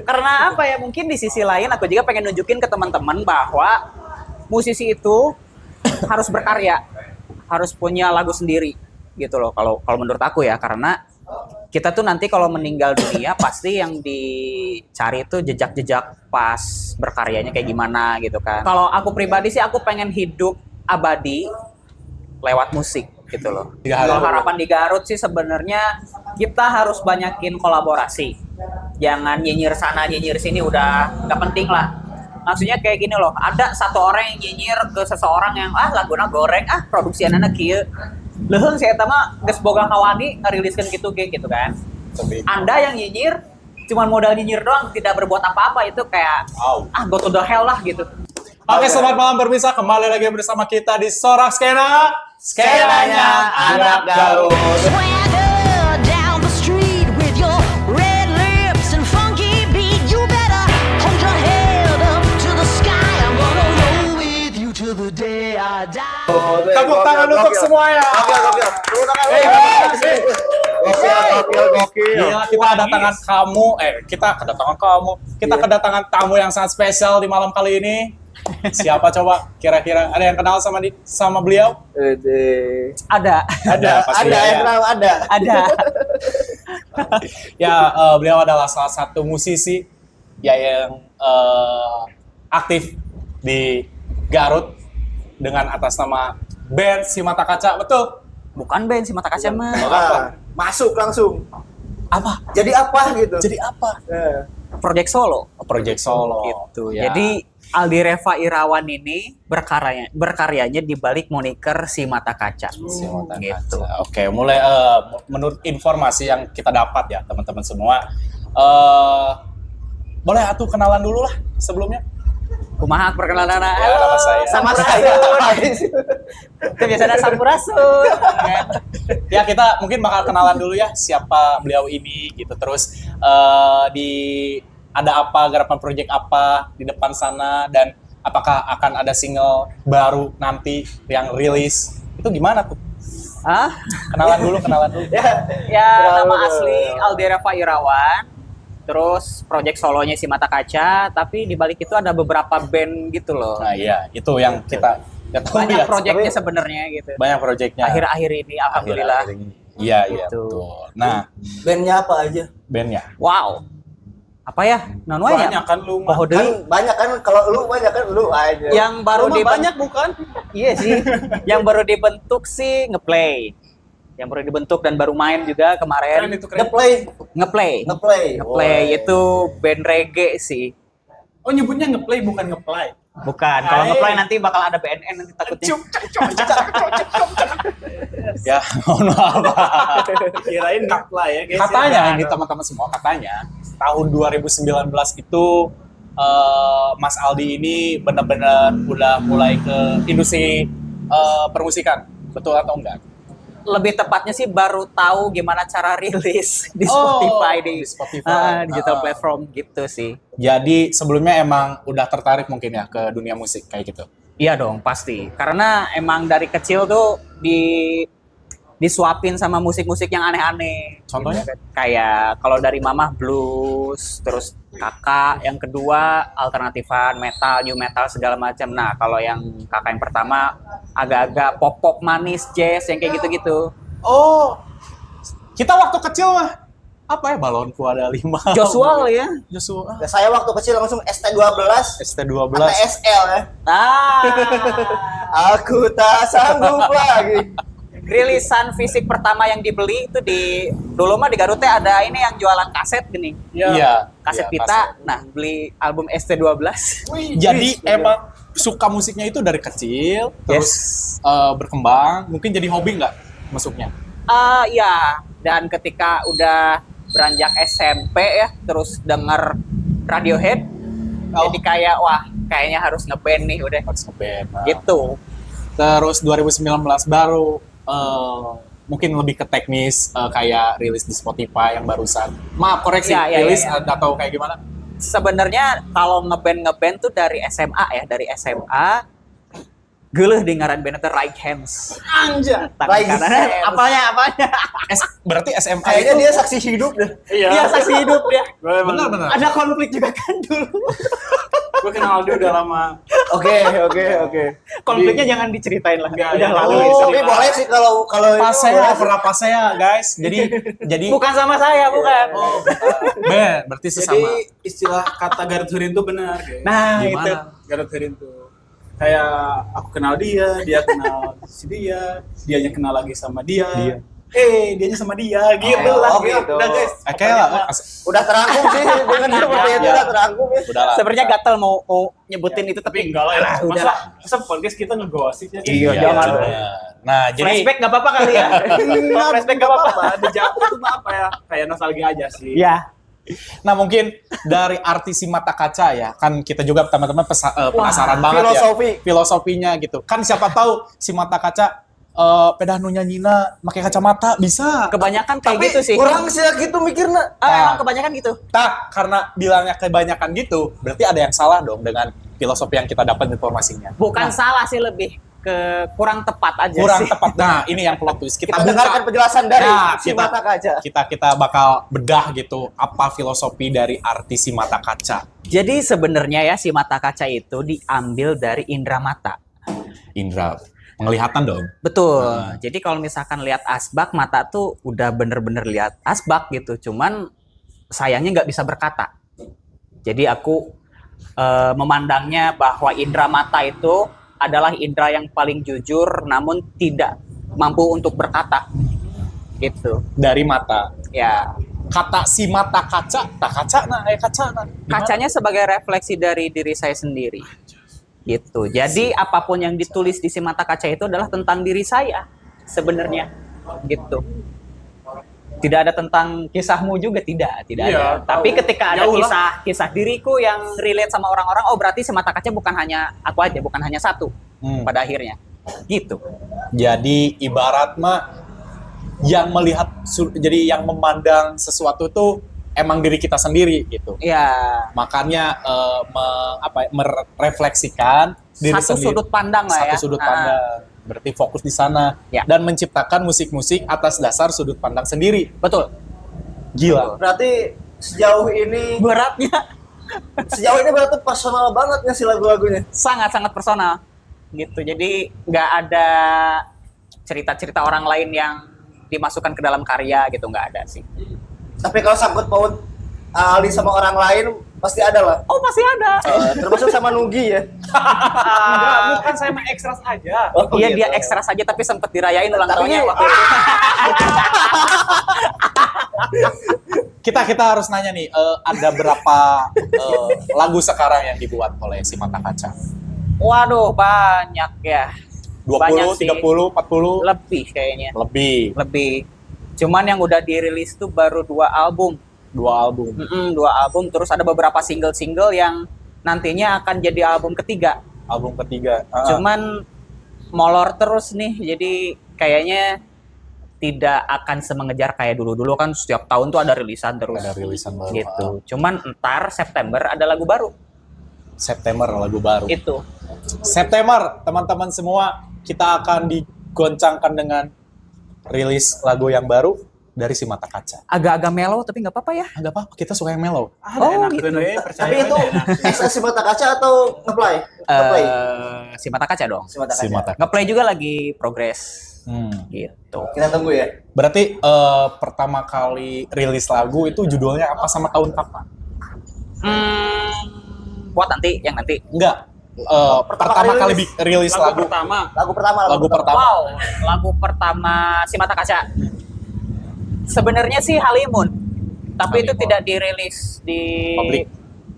Karena apa ya? Mungkin di sisi lain aku juga pengen nunjukin ke teman-teman bahwa musisi itu harus berkarya, harus punya lagu sendiri gitu loh. Kalau kalau menurut aku ya, karena kita tuh nanti kalau meninggal dunia pasti yang dicari itu jejak-jejak pas berkaryanya kayak gimana gitu kan. Kalau aku pribadi sih aku pengen hidup abadi lewat musik gitu loh. Kalau harapan di Garut sih sebenarnya kita harus banyakin kolaborasi. Jangan nyinyir sana nyinyir sini, udah nggak penting lah. Maksudnya kayak gini loh, ada satu orang yang nyinyir ke seseorang yang laguna goreng, produksi anak kieu. Leuheung si eta mah geus boga kawani ngariliskeun gitu kan. Anda yang nyinyir cuman modal nyinyir doang, tidak berbuat apa-apa, itu kayak go to the hell lah gitu. Oke, selamat malam pemirsa, kembali lagi bersama kita di Sorak Skena, skenanya anak Garut. Swagger down the street with your red lips and funky beat. You better hold your head up to the sky. I'm gonna roll with you till the day I die. Tepuk tangan untuk semuanya. Gokil. Tepuk tangan. Gokil. Gila, kita kedatangan kamu, kita kedatangan tamu yang sangat spesial di malam kali ini. Siapa coba? Kira-kira ada yang kenal sama beliau? Ada Pasti Ada ya. yang kenal, ada. Ya, beliau adalah salah satu musisi ya yang aktif di Garut dengan atas nama band Si Mata Kaca, betul? Bukan band si Mata Kaca mah. Masuk langsung. Apa? Jadi apa gitu? Jadi apa? Project solo Project Solo. gitu. Ya. Jadi Aldi Reva Irawan ini berkaryanya di balik moniker Si Mata Kaca. Si Mata gitu. Kaca. Oke, mulai menurut informasi yang kita dapat ya teman-teman semua, boleh atuh kenalan dulu lah sebelumnya. Kumaha perkenalan Ya, nama saya. sama saya. Itu biasanya sampurasun. Ya, kita mungkin bakal kenalan dulu ya siapa beliau ini gitu, terus ada apa garapan project apa di depan sana, dan apakah akan ada single baru nanti yang rilis, itu gimana tuh? Kenalan dulu. Ya, nama asli Aldi Reva Irawan. Terus project solonya Si Mata Kaca, tapi di balik itu ada beberapa band gitu loh. Nah iya, itu yang kita tahu Banyak ya. projectnya sebenarnya gitu. Banyak projectnya. Akhir-akhir ini alhamdulillah. Akhir-akhir ini. Iya, Gitu. betul. Nah, Bandnya apa aja? bandnya. Wow. Apa ya? Non wae Banyak ya. kan lu mah. Poho Kan deui. banyak kan, kalau lu banyak kan lu aja. Yang baru banyak bukan? Iya sih. Yang baru dibentuk sih Ngeplay. Yang baru dibentuk dan baru main juga kemarin. Keren itu, keren. Ngeplay. Ngeplay. Itu band reggae sih. Oh, nyebutnya ngeplay bukan ngeplay. Bukan. Kalau Ngeplay nanti bakal ada BNN nanti takutnya. Ya, mohon maaf. Kirain ngeplay ya guys. Katanya ini teman-teman semua, katanya tahun 2019 itu Mas Aldi ini benar-benar udah mulai ke industri permusikan. Betul atau enggak? Lebih tepatnya sih baru tahu gimana cara rilis di Spotify, di Spotify. digital platform gitu sih. Jadi sebelumnya emang udah tertarik mungkin ya ke dunia musik kayak gitu. Iya dong, pasti. Karena emang dari kecil tuh disuapin sama musik-musik yang aneh-aneh. Contohnya? Kayak kalau dari mama blues, terus kakak yang kedua alternatifan, metal, new metal segala macam. Nah, kalau yang kakak yang pertama agak-agak pop-pop manis, jazz yang kayak gitu-gitu. Oh, kita waktu kecil mah apa ya, balonku ada 5. Joshua kali ya. Joshua. Nah, saya waktu kecil langsung ST12 ST12. atau SL ya. Aku tak sanggup lagi. Rilisan fisik pertama yang dibeli itu dulu mah di Garut teh ada ini yang jualan kaset gini. Iya. Kaset Iya, pita. Nah, beli album ST12. Jadi emang suka musiknya itu dari kecil, terus berkembang, mungkin jadi hobi nggak masuknya? Ya, dan ketika udah beranjak SMP ya, terus denger Radiohead, jadi kayak wah, kayaknya harus ngeband nih udah Harus ngeband. Nah. gitu. Terus 2019 baru mungkin lebih ke teknis, kayak rilis di Spotify yang barusan. Maaf, koreksi, Iya, rilis iya. atau kayak gimana? Sebenarnya kalau ngeband tuh dari SMA ya, dari SMA Geuleuh di ngaran band teh Right Hands. Anjir. Tangan Right kanan. Hands. Apanya? Berarti SMA Kayaknya itu dia saksi hidup deh. Iya, saksi hidup dia. benar. Ada konflik juga kan dulu. Gue kenal dia udah lama. Oke. Konfliknya jangan diceritain lah. Enggak, Udah ya. lalu. Oh, tapi boleh sih kalau Pasea, pernah Pasea, guys. Jadi Bukan sama saya, bukan. Ben, berarti sesama. Jadi istilah kata Garut Hurin tuh benar, guys. Nah, Gimana? itu. Garut Hurin tuh kayak aku kenal dia kenal si dianya kenal lagi sama dia. Dianya sama dia, gitu lah. gitu. Udah guys. Kayak lah, Udah terangkum sih dengan seperti itu udah terangkum ya. udah lah. Sebenarnya gatel mau nyebutin itu tapi Enggak lah, ya. udah. Masa podcast kita ngegosip ya? Iya, jangan. Nah, jadi Flashback nggak apa-apa kali ya. Kalau flashback nggak apa-apa. Ada jawab itu mah apa ya? Kayak nostalgia aja sih. Ya. Nah mungkin dari arti si mata kaca ya, kan kita juga teman-teman penasaran banget filosofi. ya filosofinya gitu. Kan siapa tahu si mata kaca pedah nu nyanyina pakai kacamata bisa. Kebanyakan kayak Tapi gitu sih. orang sih gitu mikirnya. Emang kebanyakan gitu. Nah, karena bilangnya kebanyakan gitu, berarti ada yang salah dong dengan filosofi yang kita dapat informasinya. Bukan salah sih, lebih ke kurang tepat aja Kurang sih. tepat. Nah, ini yang plot twist. Kita dengarkan penjelasan dari Nah, si mata kaca. Kita bakal bedah gitu apa filosofi dari arti si mata kaca. Jadi sebenarnya ya si mata kaca itu diambil dari indera mata. Indra, penglihatan dong. Betul. Jadi kalau misalkan lihat asbak, mata tuh udah bener-bener lihat asbak gitu. Cuman sayangnya nggak bisa berkata. Jadi aku memandangnya bahwa indera mata itu adalah indera yang paling jujur, namun tidak mampu untuk berkata. Gitu. Dari mata. Ya. Kata si mata kaca, tak kaca nah, kaca nah. Kacanya sebagai refleksi dari diri saya sendiri. Gitu. Jadi apapun yang ditulis di si mata kaca itu adalah tentang diri saya sebenarnya. Gitu. Tidak ada tentang kisahmu juga, tidak Iya, ada. Tapi ketika ada Jauh lah. kisah diriku yang relate sama orang-orang, oh berarti si mata kaca bukan hanya aku aja, bukan hanya satu pada akhirnya. Gitu. Jadi ibarat mah yang melihat, jadi yang memandang sesuatu tuh emang diri kita sendiri gitu. Ya, Makanya merefleksikan diri satu sendiri. sudut pandang lah ya. Satu sudut Nah, pandang. Berarti fokus di sana Ya. dan menciptakan musik-musik atas dasar sudut pandang sendiri. betul. Gila. Berarti sejauh ini Beratnya berarti personal banget nggak sih lagu-lagunya? sangat-sangat personal. Gitu. Jadi nggak ada cerita-cerita orang lain yang dimasukkan ke dalam karya gitu, nggak ada sih. Tapi kalau sangkut paut Ali sama orang lain pasti ada lah. Oh pasti ada. Termasuk sama Nugi ya. Enggak, bukan saya mah ekstras aja. Oh, Iya gitu. dia ekstra saja tapi sempat dirayain ulang Tapi- tahunnya waktu itu. Kita harus nanya nih, ada berapa lagu sekarang yang dibuat oleh si mata kaca? Waduh banyak ya. 20, Banyak sih. 30, 40? Lebih kayaknya. Lebih. Cuman yang udah dirilis tuh baru 2 album. 2 album. 2 album, terus ada beberapa single-single yang nantinya akan jadi album ketiga. Album ketiga. Cuman molor terus nih, jadi kayaknya tidak akan semengejar kayak dulu-dulu kan setiap tahun tuh ada rilisan terus. Ada rilisan baru. Gitu. Cuman ntar September ada lagu baru. September lagu baru. Itu. September, teman-teman semua, kita akan digoncangkan dengan rilis lagu yang baru dari si mata kaca. Agak-agak mellow tapi nggak apa-apa ya. Nggak apa-apa, kita suka yang mellow. Oh, gitu. Percaya. Tapi itu si mata kaca atau ngeplay? Ngeplay. Si mata kaca dong. Si mata Si kaca. mata. Ngeplay juga lagi progress. Gitu. Kita tunggu ya. Berarti pertama kali rilis lagu itu judulnya apa sama tahun kapan? Buat nanti, yang nanti. Enggak. pertama Pertama kali kali rilis lagu. pertama. Lagu pertama. Lagu pertama. Wow, lagu pertama si mata kaca. Sebenarnya sih Halimun, tapi itu Halimun. tidak dirilis di Publik.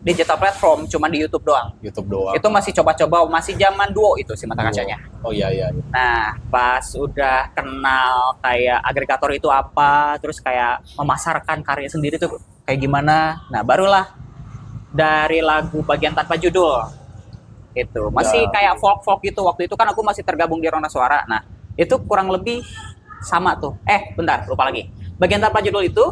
digital platform, cuma di YouTube doang. YouTube doang. Itu masih coba-coba, masih zaman duo itu si mata kacanya. Oh iya. Nah, pas udah kenal kayak agregator itu apa, terus kayak memasarkan karya sendiri tuh kayak gimana. Nah, barulah dari lagu bagian tanpa judul. Itu masih kayak folk gitu. Waktu itu kan aku masih tergabung di Rona Suara. Nah, itu kurang lebih sama tuh. Bentar, lupa lagi. Bagian tanpa judul itu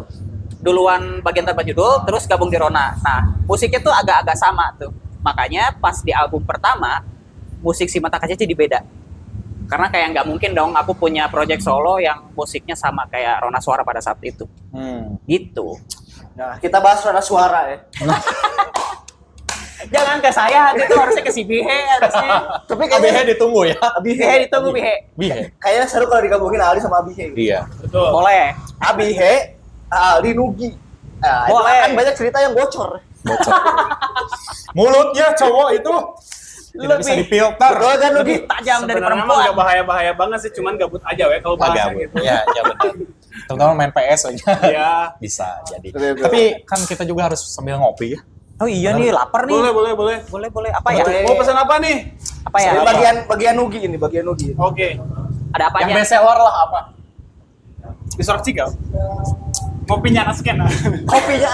duluan bagian tanpa judul, terus gabung di Rona. Nah, musiknya tuh agak-agak sama tuh. Makanya pas di album pertama musik si Mata Kaca jadi beda. Karena kayak nggak mungkin dong aku punya project solo yang musiknya sama kayak Rona Suara pada saat itu. Gitu. Nah, kita bahas Rona Suara ya. Jangan ke saya, itu harusnya ke si Bihe harusnya. Tapi Abihe kayaknya ditunggu ya. Bihe ditunggu Bihe. Bihe. kayaknya seru kalau digabungin Aldi sama Abihe. Iya. Betul. Boleh. Abihe, Aldi Nugi. Nah, itu Boleh. kan banyak cerita yang bocor. Bocor. Mulutnya cowok itu tidak bisa difilter. Betul kan Nugi? Lebih tajam dari Sebenarnya emang perempuan. nggak bahaya-bahaya banget sih, cuman gabut aja ya kalau bahasa Agak gitu. ya, ya benar. Terutama main PS aja. Iya. Bisa jadi. Betul. Tapi kan kita juga harus sambil ngopi ya. Oh iya nih, lapar nih. Boleh. Apa ya? Boleh. Mau pesan apa nih? Apa ya? Ini bagian Nugi ini, bagian Nugi. Oke. Ada Yang apanya? best seller lah apa? Di Sorak Cigau. Ngopinya anak skena. Kopinya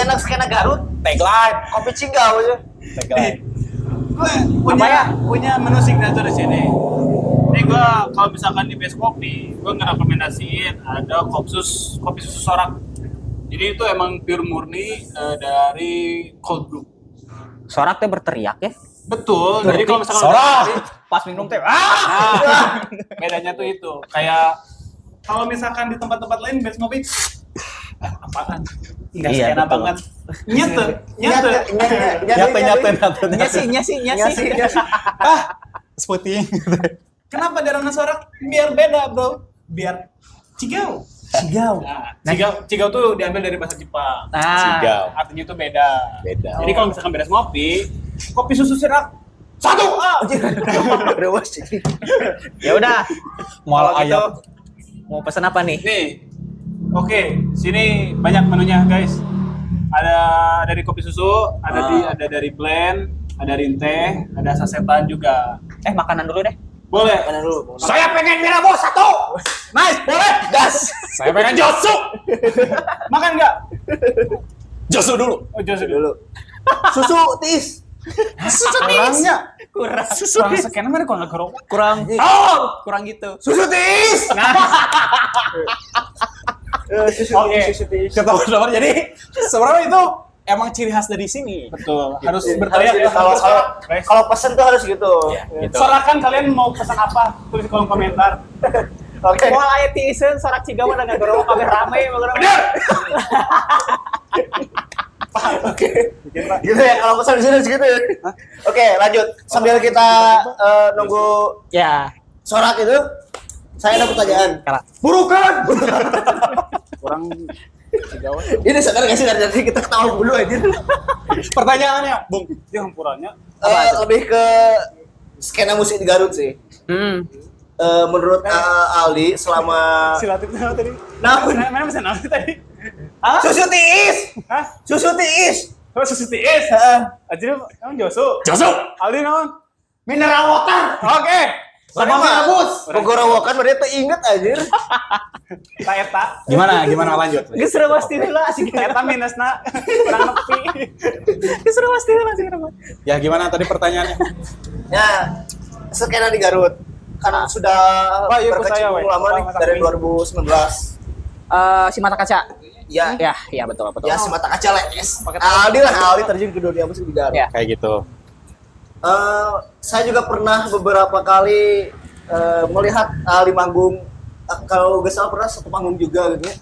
anak skena Garut, Tagline. kopi Cigau aja. Tagline. Gue Apa ya? punya menu signature di sini. Ini gue kalau misalkan di Best Kopi, gue ngerekomendasiin ada kopi susu Sorak. Jadi itu emang pure murni dari cold brew. Sorak teh berteriak ya. Betul. Jadi kalau misalkan Sorak! Pas minum teh. Nah, bedanya tuh itu. Kayak kalau misalkan di tempat-tempat lain Best Kopi apaan? Enggak Iya, skena betul. banget. Nyete. Nyasi. Seperti Kenapa di Rona Sorak? Biar beda, bro. Biar Cigau. Cigau. Nah, Cigau tuh diambil dari bahasa Jepang. Cigau. Artinya itu beda. Beda. Jadi kalau misalkan beres ngopi, kopi susu Sorak 1A. Ya udah. Mual Kalau gitu, ayam. Mau pesan apa nih? Nih. Oke, sini banyak menunya, guys. Ada dari kopi susu, ada dari blend, ada dari teh, ada sasetan juga. Makanan dulu deh. Boleh. Mana dulu? Saya pengen Mirabu 1. Nice, boleh. Gas. Saya pengen Josu. Makan nggak? Josu dulu. Oh, Josu Dulu. Susu tis. Kurangnya. Kurang. Kurang sekian mana kalau nggak gerobak? Kurang. Oh, Kurang gitu. susu tis. Susu Oke. tis, susu tis. Ketahuan jadi sebenarnya itu emang ciri khas dari sini. Betul. Harus Harus berteriak gitu. ya. Kalau pesen tuh harus gitu. Gitu. Sorakan kalian mau pesan apa? Tulis di kolom komentar. Oke. Mau aya ti iseun Sorak Cigau ada ngagorong kabeh rame Bener. Oke. Gitu ya, kalau pesan di sini segitu ya. Oke, lanjut. Sambil kita nunggu Ya. Sorak itu, saya ada pertanyaan. Kalah. Burukan. Kurang Cigau. Ini sadar gak sih dari tadi kita ketawa dulu aja. Pertanyaannya, Bung. Itu hampurannya. Lebih ke skena musik di Garut sih. Menurut Aldi selama Silatif tadi. Nah, Mana pesan apa tadi? susu tiis. Hah? Susu tiis. Oh, susu tiis. Aja emang Josu. Josu. Aldi naon? Mineral water. Oke. Sama Mirabus. Pegorowokan berarti teu inget anjir. Ta eta. Gimana lanjut? Geus seru pasti heula asik. Eta minusna kurang nepi. Geus seru pasti heula asik. Ya gimana tadi pertanyaannya? Ya, skena di Garut kan sudah Wah, iya, ikut saya, berkecimpung weh. lama nih Apa, dari apa, 2019. Si Mata Kaca. Ya, Ya betul. ya si mata kaca les. Aldi terjun ke dunia musik di Garut. Ya. Kayak gitu. Saya juga pernah beberapa kali melihat Aldi manggung. Kalau gak salah pernah satu panggung juga gitu ya.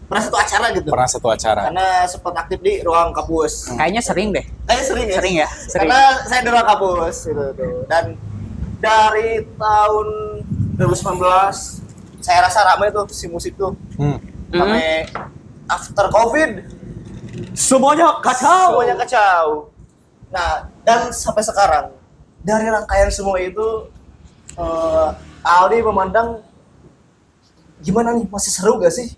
Pernah satu acara gitu. Pernah satu acara. Karena sempat aktif di ruang kampus. Kayaknya sering deh. Kayaknya sering ya. Sering ya, sering. Karena saya di ruang kampus gitu tuh. Dan dari tahun 2019 saya rasa ramai tuh si musik tuh. Sampai after Covid Semuanya kacau. semuanya kacau. Nah, dan sampai sekarang dari rangkaian semua itu Aldi memandang gimana nih, masih seru gak sih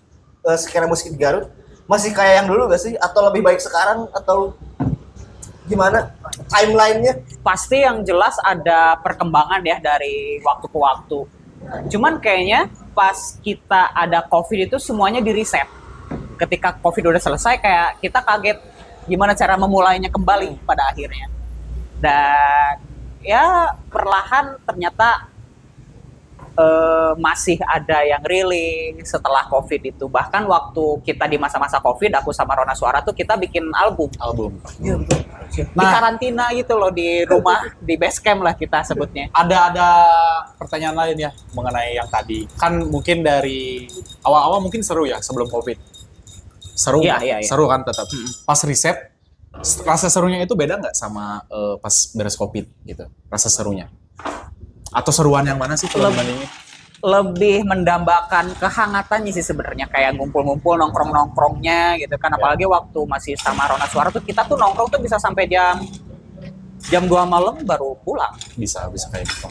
skena musik di Garut? Masih kayak yang dulu gak sih? Atau lebih baik sekarang? Atau gimana timelinenya? Pasti yang jelas ada perkembangan ya dari waktu ke waktu. Cuman kayaknya pas kita ada COVID itu semuanya di reset. Ketika COVID udah selesai kayak kita kaget gimana cara memulainya kembali pada akhirnya. Dan ya perlahan ternyata masih ada yang rilis setelah COVID itu. Bahkan waktu kita di masa-masa COVID, aku sama Rona Suara tuh kita bikin album. Iya betul. Di karantina gitu loh, di rumah, di base camp lah kita sebutnya. Ada pertanyaan lain ya mengenai yang tadi. Kan mungkin dari awal-awal mungkin seru ya sebelum COVID. Seru, Iya, kan? iya, iya. Seru kan tetap. Pas riset, rasa serunya itu beda nggak sama pas beres COVID gitu? Rasa serunya? Atau seruan yang mana sih kalau dibandingin? Lebih mendambakan kehangatannya sih sebenarnya, kayak ngumpul-ngumpul nongkrong-nongkrongnya gitu kan. Apalagi waktu masih sama Rona Suara tuh kita tuh nongkrong tuh bisa sampai jam 2 malam baru pulang. Bisa kayak gitu.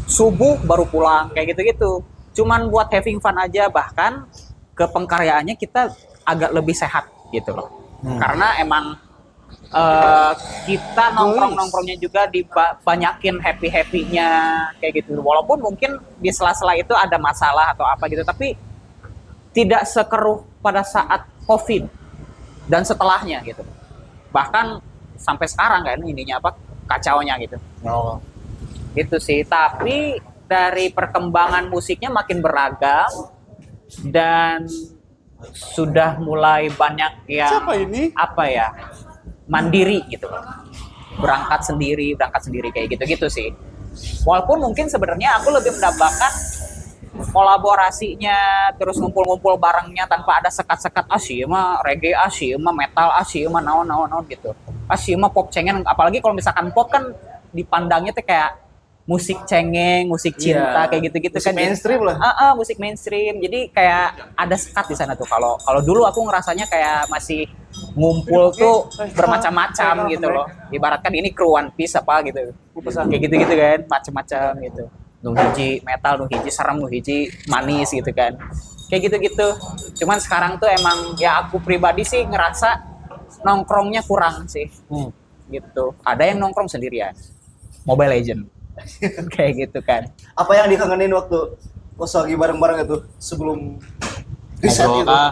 Subuh baru pulang kayak gitu-gitu. Cuman buat having fun aja, bahkan ke pengkaryaannya kita agak lebih sehat gitu loh. Karena emang kita nongkrongnya juga dibanyakin happy-happynya kayak gitu. Walaupun mungkin di sela-sela itu ada masalah atau apa gitu, tapi tidak sekeruh pada saat COVID dan setelahnya gitu. Bahkan sampai sekarang kan ininya apa kacaunya gitu. Oh. Gitu sih. Tapi dari perkembangan musiknya makin beragam dan sudah mulai banyak yang apa ya, mandiri gitu loh. Berangkat sendiri kayak gitu-gitu sih. Walaupun mungkin sebenarnya aku lebih mendambakan kolaborasinya, terus ngumpul-ngumpul barengnya tanpa ada sekat-sekat mah reggae, mah metal, mah naon gitu. Mah pop cengeng, apalagi kalau misalkan pop kan dipandangnya tuh kayak musik cengeng, musik cinta kayak gitu-gitu Musik kan. mainstream lah. Musik mainstream. Jadi kayak ada sekat di sana tuh. Kalau dulu aku ngerasanya kayak masih ngumpul tuh bermacam-macam gitu loh. Ibaratkan ini kru One Piece apa gitu. Kayak gitu-gitu kan, macam-macam gitu. Nu hiji metal, nu hiji serem, nu hiji manis gitu kan. Kayak gitu-gitu. Cuman sekarang tuh emang ya aku pribadi sih ngerasa nongkrongnya kurang sih. Gitu. Ada yang nongkrong sendirian. Mobile Legend. Kayak gitu kan. Apa yang dikangenin waktu pas lagi bareng-bareng itu sebelum riset Ngobrol itu? kah?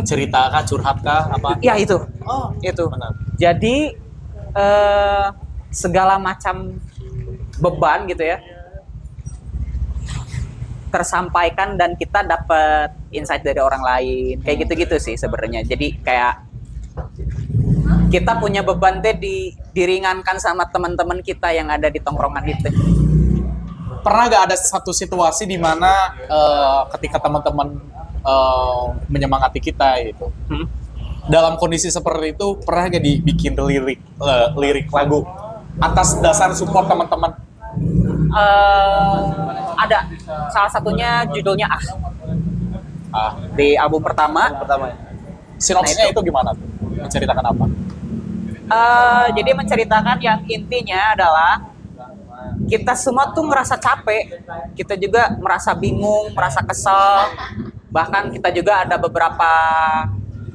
Cerita kah? Curhat kah? Apa? Ya itu. Oh, Itu. Benar. Jadi segala macam beban gitu ya tersampaikan dan kita dapat insight dari orang lain. Kayak gitu-gitu sih sebenarnya. Jadi kayak kita punya beban teh diringankan sama teman-teman kita yang ada di tongkrongan itu. Pernah gak ada satu situasi di mana ketika teman-teman menyemangati kita gitu, dalam kondisi seperti itu pernah gak dibikin lirik lagu atas dasar support teman-teman? Ada salah satunya judulnya di album pertama. Sinopsisnya itu gimana tuh? Menceritakan apa? Jadi menceritakan yang intinya adalah kita semua tuh merasa capek, kita juga merasa bingung, merasa kesel, bahkan kita juga ada beberapa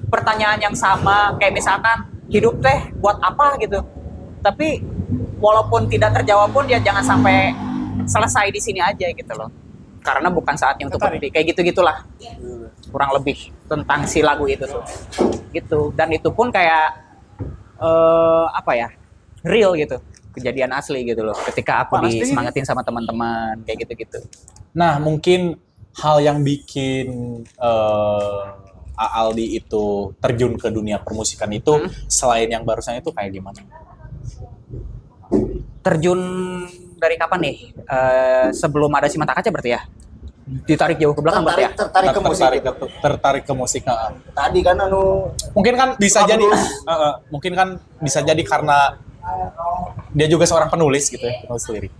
pertanyaan yang sama, kayak misalkan hidup teh buat apa gitu. Tapi walaupun tidak terjawab pun ya jangan sampai selesai di sini aja gitu loh, karena bukan saatnya untuk berhenti. Kayak gitu-gitulah kurang lebih tentang si lagu itu tuh gitu. Dan itu pun kayak apa ya, real gitu, kejadian asli gitu loh ketika aku disemangatin sama teman-teman kayak gitu-gitu. Nah, mungkin hal yang bikin Aldi itu terjun ke dunia permusikan itu selain yang barusan itu kayak gimana? Terjun dari kapan nih? Sebelum ada si Mata Kaca berarti ya? Ditarik jauh ke belakang berarti ya? tertarik ke musik itu. Tertarik ke musik. Tadi kan Mungkin kan bisa jadi mungkin kan bisa jadi karena dia juga seorang penulis gitu ya, penulis lirik.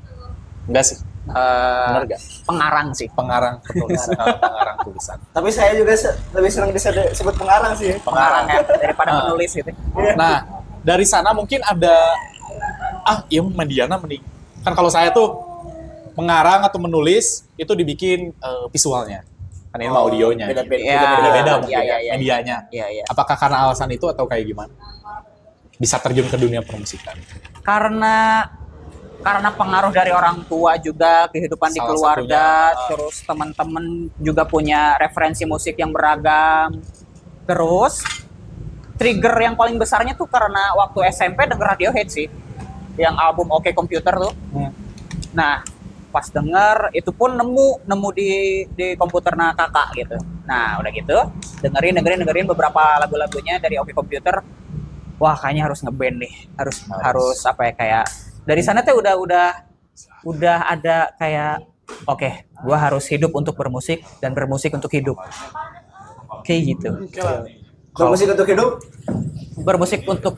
Enggak sih? Benar gak? Pengarang sih. Pengarang penulis, pengarang tulisan. tapi saya juga lebih senang disebut pengarang sih. Pengarang ya daripada penulis gitu. Nah, dari sana mungkin ada iya mediana mending. Kan kalau saya tuh mengarang atau menulis itu dibikin visualnya. Kan ini mah audionya. Beda-beda mungkin ya, medianya. Iya. Apakah karena alasan itu atau kayak gimana? Bisa terjun ke dunia permusikan. Karena pengaruh dari orang tua juga, kehidupan di Salah keluarga, satunya, terus teman-teman juga punya referensi musik yang beragam. Terus trigger yang paling besarnya tuh karena waktu SMP denger Radiohead sih, yang album Oke Computer tuh. Nah, pas denger itu pun nemu di komputernya kakak gitu. Nah udah gitu dengerin beberapa lagu-lagunya dari Oke Komputer. Wah kayaknya harus ngeband nih, harus apa ya, kayak dari sana tuh udah ada kayak oke, gua harus hidup untuk bermusik dan bermusik untuk hidup. Kayak gitu. Bermusik untuk hidup. Bermusik untuk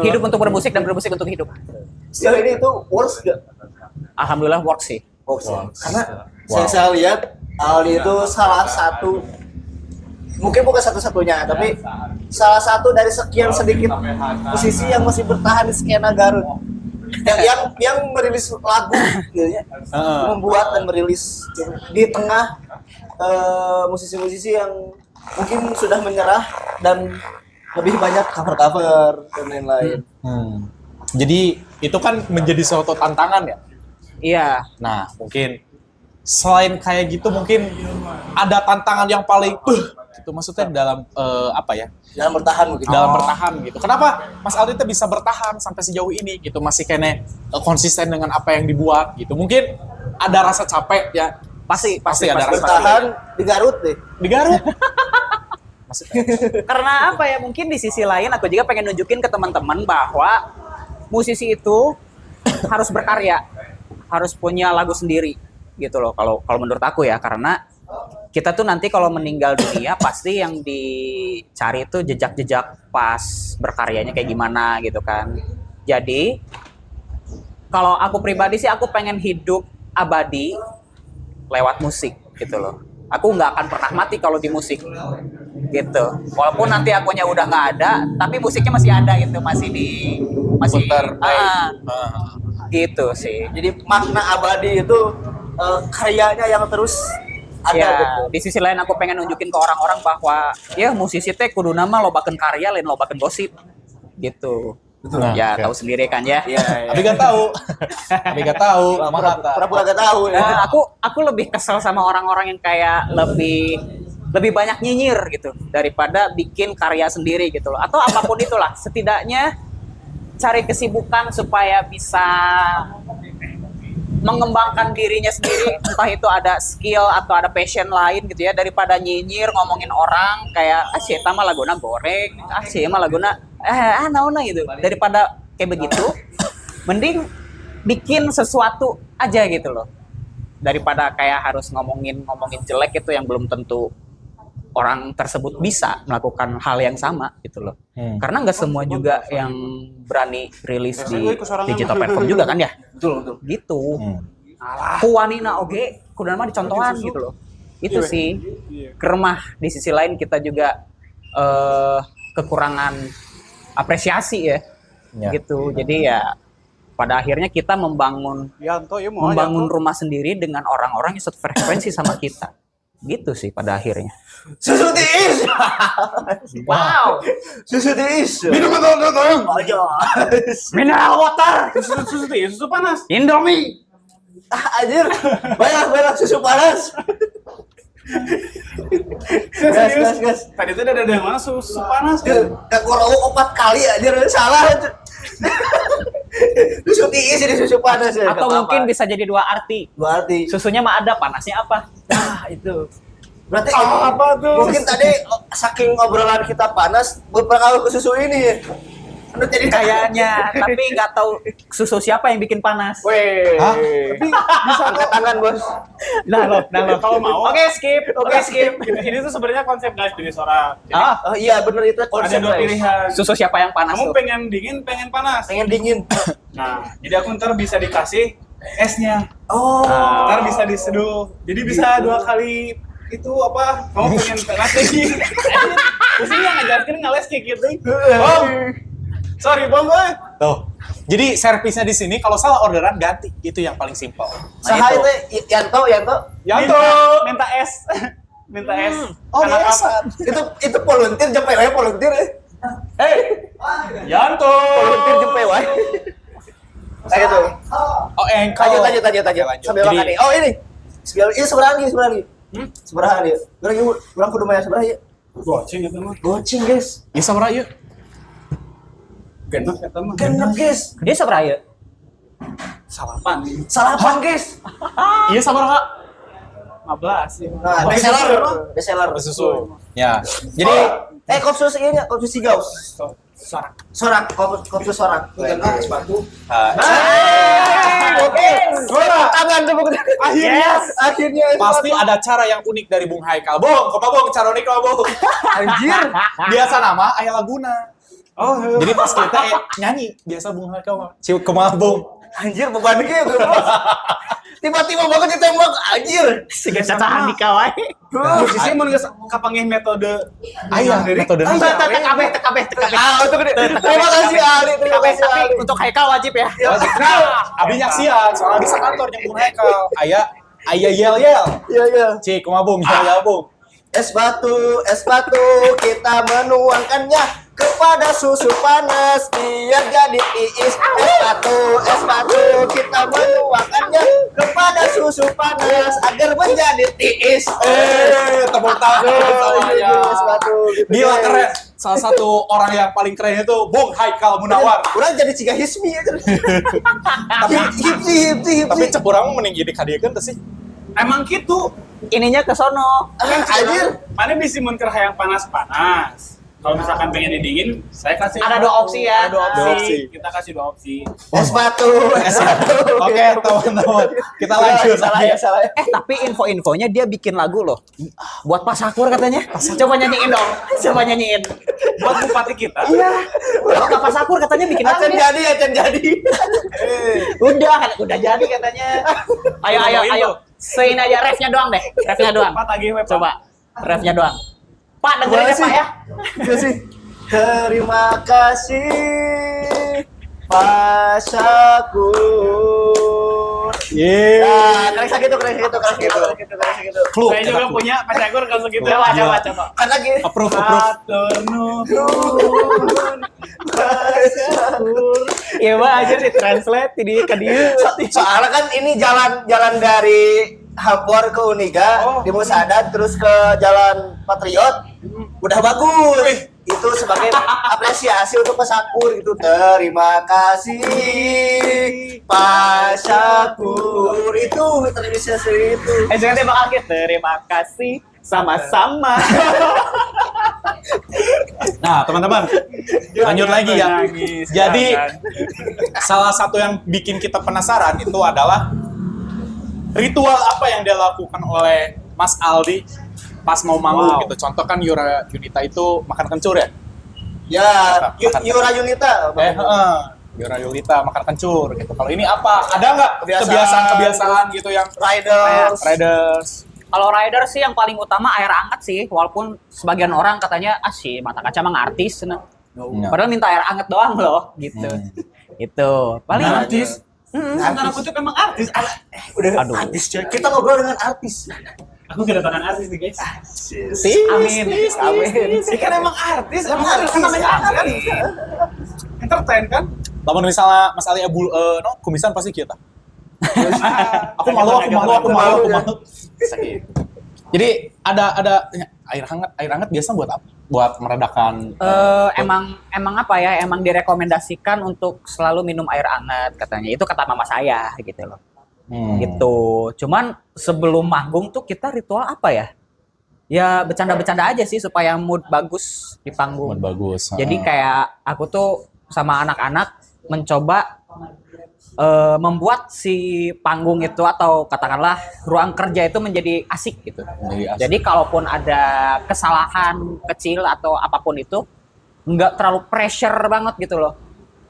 hidup, untuk bermusik dan bermusik untuk hidup. Sejauh ini itu works gak? Alhamdulillah works sih. Karena saya lihat Aldi itu salah satu, mungkin bukan satu-satunya, tapi salah satu dari sekian sedikit musisi yang masih bertahan di skena Garut. Yang merilis lagu gitu ya. Membuat dan merilis di tengah musisi-musisi yang mungkin sudah menyerah dan lebih banyak cover-cover dan lain-lain. Jadi itu kan menjadi suatu tantangan ya. Iya. Nah, mungkin selain kayak gitu mungkin ada tantangan yang paling gitu maksudnya dalam apa ya? Dalam bertahan mungkin. Dalam bertahan gitu. Kenapa Mas Aldi itu bisa bertahan sampai sejauh ini gitu, masih kayaknya konsisten dengan apa yang dibuat gitu. Mungkin ada rasa capek ya. Pasti ada rasa Bertahan di Garut deh. di Garut. Karena apa ya, mungkin di sisi lain aku juga pengen nunjukin ke teman-teman bahwa musisi itu harus berkarya, harus punya lagu sendiri gitu loh. Kalau menurut aku ya, karena kita tuh nanti kalau meninggal dunia pasti yang dicari itu jejak-jejak pas berkaryanya kayak gimana gitu kan. Jadi kalau aku pribadi sih aku pengen hidup abadi lewat musik gitu loh. Aku nggak akan pernah mati kalau di musik gitu. Walaupun nanti akunya udah nggak ada, tapi musiknya masih ada gitu, masih Putar. gitu sih. Jadi makna abadi itu karyanya yang terus ada Ya, gitu. di sisi lain aku pengen nunjukin ke orang-orang bahwa ya musisi teh kudu nama lobakeun karya lain lobakeun gosip gitu. Nah, Ya oke. tahu sendiri kan ya. Tapi gak tahu. Tapi gak tahu. Pura-pura gak tahu ya. Nah, aku lebih kesel sama orang-orang yang kayak lebih banyak nyinyir gitu daripada bikin karya sendiri gitu loh. Atau apapun itulah, setidaknya cari kesibukan supaya bisa mengembangkan dirinya sendiri, entah itu ada skill atau ada passion lain gitu ya, daripada nyinyir ngomongin orang kayak si eta mah laguna goreng, si mah laguna naona gitu. Daripada kayak begitu, mending bikin sesuatu aja gitu loh. Daripada kayak harus ngomongin jelek itu yang belum tentu orang tersebut bisa melakukan hal yang sama gitu loh. Karena nggak semua juga yang berani rilis di digital platform juga kan ya. Betul. Gitu. Kuanina oge kudu mah dicontohan gitu loh. Itu sih. Keremah di sisi lain kita juga kekurangan apresiasi ya. Gitu. Jadi ya pada akhirnya kita membangun rumah sendiri dengan orang-orang yang satu frekuensi sama kita. Gitu sih pada akhirnya. Susu tiis. Wow. Susu tiis. Minum dong. Aja. Mineral water. Susu panas. Indomie. Anjir. Banyak susu panas. Gas. Tadi tuh ada yang mana susu panas? Kagorong 4 kali anjir, salah. Susu tiis jadi susu panas ya. Atau mungkin bisa jadi dua arti. berarti Susunya mah ada, panasnya apa? nah itu. Berarti Apa tuh? mungkin tadi saking obrolan kita panas, berpengaruh ke susu ini. Anu jadi Kayaknya, tapi nggak tahu susu siapa yang bikin panas. Weh. Hah? Bisa angkat tangan, Bos. Nah lo. Kalau mau. Oke, skip. Ini tuh sebenarnya konsep guys jenis orang. Jadi, Oh iya bener itu ada konsep dua guys. pilihan. Susu siapa yang panas Kamu tuh? pengen dingin, pengen panas. Pengen dingin. Nah, jadi aku ntar bisa dikasih esnya. Oh. Ntar bisa diseduh. Jadi bisa 2 kali itu apa? Kamu pengen les lagi? Terus ini yang ngajarin ngeles kayak gitu. Bom. Sorry, Bom. Tuh. Jadi servisnya di sini kalau salah orderan ganti. Itu yang paling simpel. Saha itu Yanto. Minta es. Minta es. Oh, Anak biasa. apa? Itu volunteer jempe wae volunteer. Hey, Yanto. Volunteer jempe wae. Ayo tuh. Oh, engkau. Lanjut. Sambil Jadi- makan nih. Oh ini. Ini seberang lagi. Seberang dia. Kurang kudu maya seberang ya. Goceng itu mah. Goceng, guys. Ya sama yuk. Genep kata mah. Genep, guys. Dia seberapa ya? salapan nih. Salapan guys. Iya sabar Kak. 15 sih. Nah, bestseller. Susu. Ya. Jadi Kopsus ini nya, Kopsus Sigaus. Sorak, Kopsus Sorak. Sepatu. Oke. Tangan tepuk tangan. Akhirnya pasti ada cara yang unik dari Bung Haikal. Bung, Bung, cara unik Bung. anjir. Biasa nama aya laguna. Oh, jadi pas kita nyanyi, biasa Bung Haikal mah. Cium kumaha Bung. Anjir beban ge tuh. Tiba-tiba banget ditembak anjir. Siga cacahan di kawai. Musisi mun geus kapanggih metode Aya metode TKB. Itu gede. Terima kasih Ali, terima kasih Tapi Ali. untuk Haikal wajib ya. Abi nyaksian, soalnya bisa kantor yang Bung Haikal. Aya yel. Iya. Cik, kumaha Bung? Yel Bung. Es batu, kita menuangkannya kepada susu panas biar jadi tiis. Es batu, kita menuangkannya kepada susu panas agar menjadi tiis. Tepuk tangan. Es batu. Gitu. Gila keren. Salah satu orang yang paling keren itu Bung Haikal Munawar. Kurang jadi ciga hismi aja. Tapi Hipsi. tapi cek urang mending jadi kadiekeun teh sih. Emang gitu. Ininya ke sono. Anjir. Mana bisa mun keur hayang panas-panas. Kalau misalkan pengen dingin, saya kasih Ada 2 opsi ya. Ada 2 opsi. Dua opsi. Kita kasih 2 opsi. Es batu. Oke, teman-teman. Kita lanjut. Salah. Tapi info-infonya dia bikin lagu loh. Buat Pak Sakur katanya. Coba nyanyiin dong. Coba nyanyiin. Buat bupati kita. Iya. Buat Pak Sakur katanya bikin lagu. Acan jadi. Udah jadi katanya. Ayo. Sein aja refnya doang deh. Refnya doang. Pak tagih we, Pak. Coba. Refnya doang. Pak dengerin ya Pak ya. Terima kasih Pak Sakur. Nah, keren gitu. Saya juga punya Pak Cakur kalau segitu. Coba. Kan lagi. Approve. Matur nuhun. Iya Pak aja ditranslate ke dia. Soalnya kan ini jalan dari Hampor ke Uniga di Musadat terus ke Jalan Patriot udah bagus. Itu sebagai apresiasi untuk Pak Sakur gitu. Terima kasih Pak Sakur. Itu apresiasi itu. Jangan tembak akhir. Terima kasih sama-sama. Nah, teman-teman, lanjut lagi ya. Jadi, salah satu yang bikin kita penasaran itu adalah ritual apa yang dia lakukan oleh Mas Aldi pas mau manggung gitu. Contoh kan Yura Yunita itu makan kencur ya? Ya, Yura Yunita. Yura Yunita makan kencur gitu. Kalau ini apa? Ada nggak kebiasaan gitu yang riders? Kalau rider sih yang paling utama air hangat sih, walaupun sebagian orang katanya si mata kaca mah artis, padahal minta air hangat doang loh, gitu. Itu paling Artis. Antara kutip memang artis. Udah artis coy. Kita ngobrol dengan artis. Aku kedatangan artis nih guys. Amin. Ini kan emang artis, emang namanya artis. Entertain kan? Lamun misalnya Mas Ali Abul kumisan pasti kita. Aku malu. Sakit. Jadi ada air hangat biasa buat apa? Buat meredakan. Emang apa ya? Emang direkomendasikan untuk selalu minum air hangat katanya. Itu kata mama saya gitu loh. Gitu. Cuman sebelum manggung tuh kita ritual apa ya? Ya bercanda-bercanda aja sih supaya mood bagus di panggung. Mood bagus. Jadi kayak aku tuh sama anak-anak mencoba membuat si panggung itu atau katakanlah ruang kerja itu menjadi asik gitu. Jadi kalaupun ada kesalahan kecil atau apapun itu nggak terlalu pressure banget gitu loh.